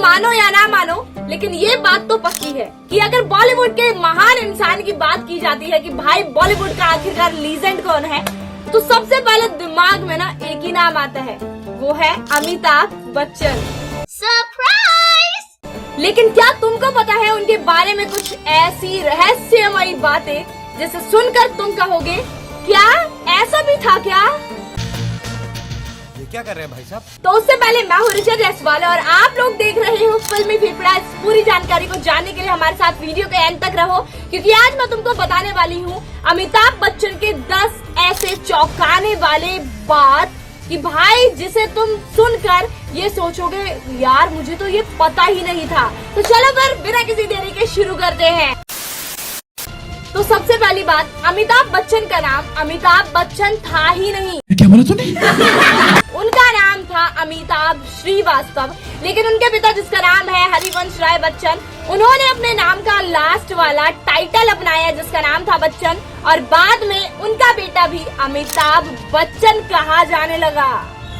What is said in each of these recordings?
मानो या ना मानो, लेकिन ये बात तो पक्की है कि अगर बॉलीवुड के महान इंसान की बात की जाती है कि भाई बॉलीवुड का आखिरकार लीजेंड कौन है, तो सबसे पहले दिमाग में ना एक ही नाम आता है, वो है अमिताभ बच्चन। सरप्राइज! लेकिन क्या तुमको पता है उनके बारे में कुछ ऐसी रहस्यमयी बातें जिसे सुनकर तुम कहोगे क्या ऐसा भी था क्या? क्या कर रहे हैं भाई साहब? तो उससे पहले मैं हूँ ऋचा जयसवाल और आप लोग देख रहे हो फिल्मी फेफड़ा। इस पूरी जानकारी को जानने के लिए हमारे साथ वीडियो के एंड तक रहो, क्योंकि आज मैं तुमको बताने वाली हूँ अमिताभ बच्चन के 10 ऐसे चौंकाने वाले बात कि भाई जिसे तुम सुनकर ये सोचोगे यार मुझे तो ये पता ही नहीं था। तो चलो फिर बिना किसी देरी के शुरू करते हैं। तो सबसे पहली बात, अमिताभ बच्चन का नाम अमिताभ बच्चन था ही नहीं। क्या बोला तूने? उनका नाम था अमिताभ श्रीवास्तव, लेकिन उनके पिता जिसका नाम है हरिवंश राय बच्चन, उन्होंने अपने नाम का लास्ट वाला टाइटल अपनाया जिसका नाम था बच्चन, और बाद में उनका बेटा भी अमिताभ बच्चन कहा जाने लगा।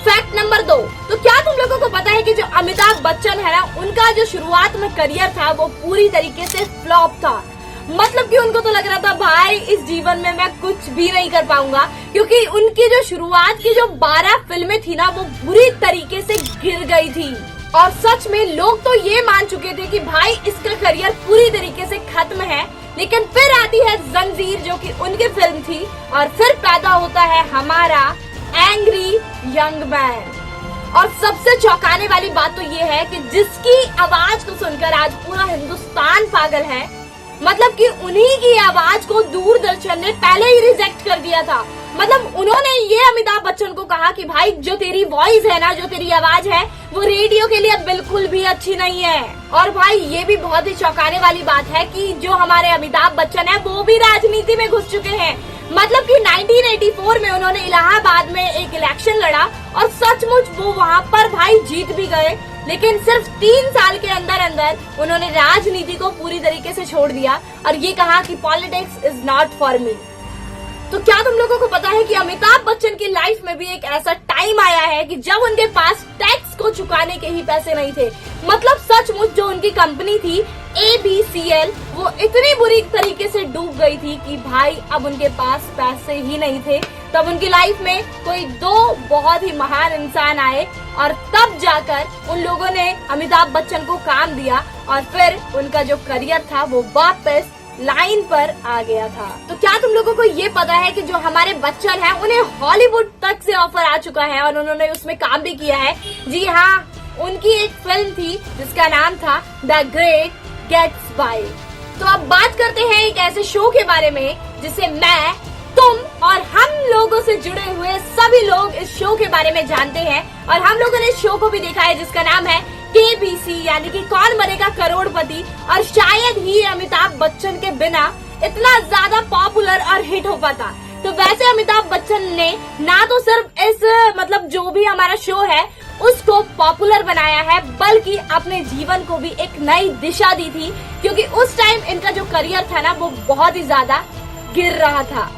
फैक्ट नंबर 2, तो क्या तुम लोगों को पता है कि जो अमिताभ बच्चन है ना, उनका जो शुरुआत में करियर था वो पूरी तरीके से फ्लॉप था। मतलब कि उनको तो लग रहा था भाई इस जीवन में मैं कुछ भी नहीं कर पाऊंगा, क्योंकि उनकी जो शुरुआत की जो 12 फिल्में थी ना वो बुरी तरीके से गिर गई थी। और सच में लोग तो ये मान चुके थे कि भाई इसका करियर पूरी तरीके से खत्म है। लेकिन फिर आती है जंजीर जो कि उनकी फिल्म थी, और फिर पैदा होता है हमारा एंग्री यंग मैन। और सबसे चौंकाने वाली बात तो ये है कि जिसकी आवाज को सुनकर आज पूरा हिंदुस्तान पागल है, मतलब कि उन्हीं की आवाज को दूरदर्शन ने पहले ही रिजेक्ट कर दिया था। मतलब उन्होंने ये अमिताभ बच्चन को कहा कि भाई जो तेरी वॉइस है ना, जो तेरी आवाज है, वो रेडियो के लिए बिल्कुल भी अच्छी नहीं है। और भाई ये भी बहुत ही चौंकाने वाली बात है कि जो हमारे अमिताभ बच्चन है वो भी राजनीति में घुस चुके हैं। मतलब कि 1984 में उन्होंने इलाहाबाद में एक इलेक्शन लड़ा और सचमुच वो वहाँ पर भाई जीत भी गए, लेकिन सिर्फ 3 साल के अंदर अंदर उन्होंने राजनीति को पूरी तरीके से छोड़ दिया और ये कहा कि politics is not for me. तो क्या तुम लोगों को पता है कि अमिताभ बच्चन की लाइफ में भी एक ऐसा टाइम आया है कि जब उनके पास टैक्स को चुकाने के ही पैसे नहीं थे। मतलब सचमुच जो उनकी कंपनी थी ABCL, वो इतनी बुरी तरीके से डूब गई थी कि भाई अब उनके पास पैसे ही नहीं थे। तब उनकी लाइफ में कोई 2 बहुत ही महान इंसान आए और तब जाकर उन लोगों ने अमिताभ बच्चन को काम दिया और फिर उनका जो करियर था वो वापस लाइन पर आ गया था। तो क्या तुम लोगों को ये पता है कि जो हमारे बच्चन है उन्हें हॉलीवुड तक से ऑफर आ चुका है और उन्होंने उसमें काम भी किया है। जी हाँ, उनकी एक फिल्म थी जिसका नाम था द ग्रेट गैट्सबी। तो अब बात करते हैं एक ऐसे शो के बारे में जिसे मैं, तुम और हम लोगों से जुड़े हुए सभी लोग इस शो के बारे में जानते हैं, और हम लोगों ने इस शो को भी देखा है जिसका नाम है KBC, यानी कि कौन बनेगा करोड़पति। और शायद ही अमिताभ बच्चन के बिना इतना ज्यादा पॉपुलर और हिट हो पाता। तो वैसे अमिताभ बच्चन ने ना तो सिर्फ इस मतलब जो भी हमारा शो है उसको पॉपुलर बनाया है, बल्कि अपने जीवन को भी एक नई दिशा दी थी, क्योंकि उस टाइम इनका जो करियर था ना वो बहुत ही ज्यादा गिर रहा था।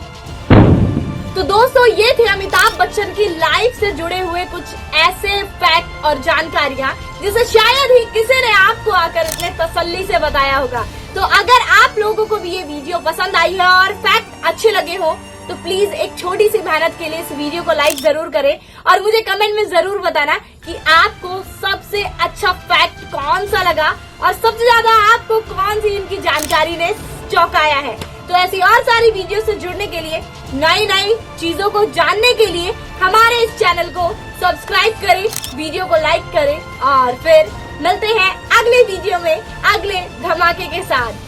तो दोस्तों ये थे अमिताभ बच्चन की लाइफ से जुड़े हुए कुछ ऐसे फैक्ट और जानकारियां जिसे शायद ही किसी ने आपको आकर इतने तसल्ली से बताया होगा। तो अगर आप लोगों को भी ये वीडियो पसंद आई है और फैक्ट अच्छे लगे हो तो प्लीज एक छोटी सी मेहनत के लिए इस वीडियो को लाइक जरूर करें और मुझे कमेंट में जरूर बताना कि आपको सबसे अच्छा फैक्ट कौन सा लगा और सबसे ज्यादा आपको कौन सी इनकी जानकारी ने चौंकाया है। तो ऐसी और सारी वीडियो से जुड़ने के लिए, नई नई चीजों को जानने के लिए हमारे इस चैनल को सब्सक्राइब करें, वीडियो को लाइक करें और फिर मिलते हैं अगले वीडियो में अगले धमाके के साथ।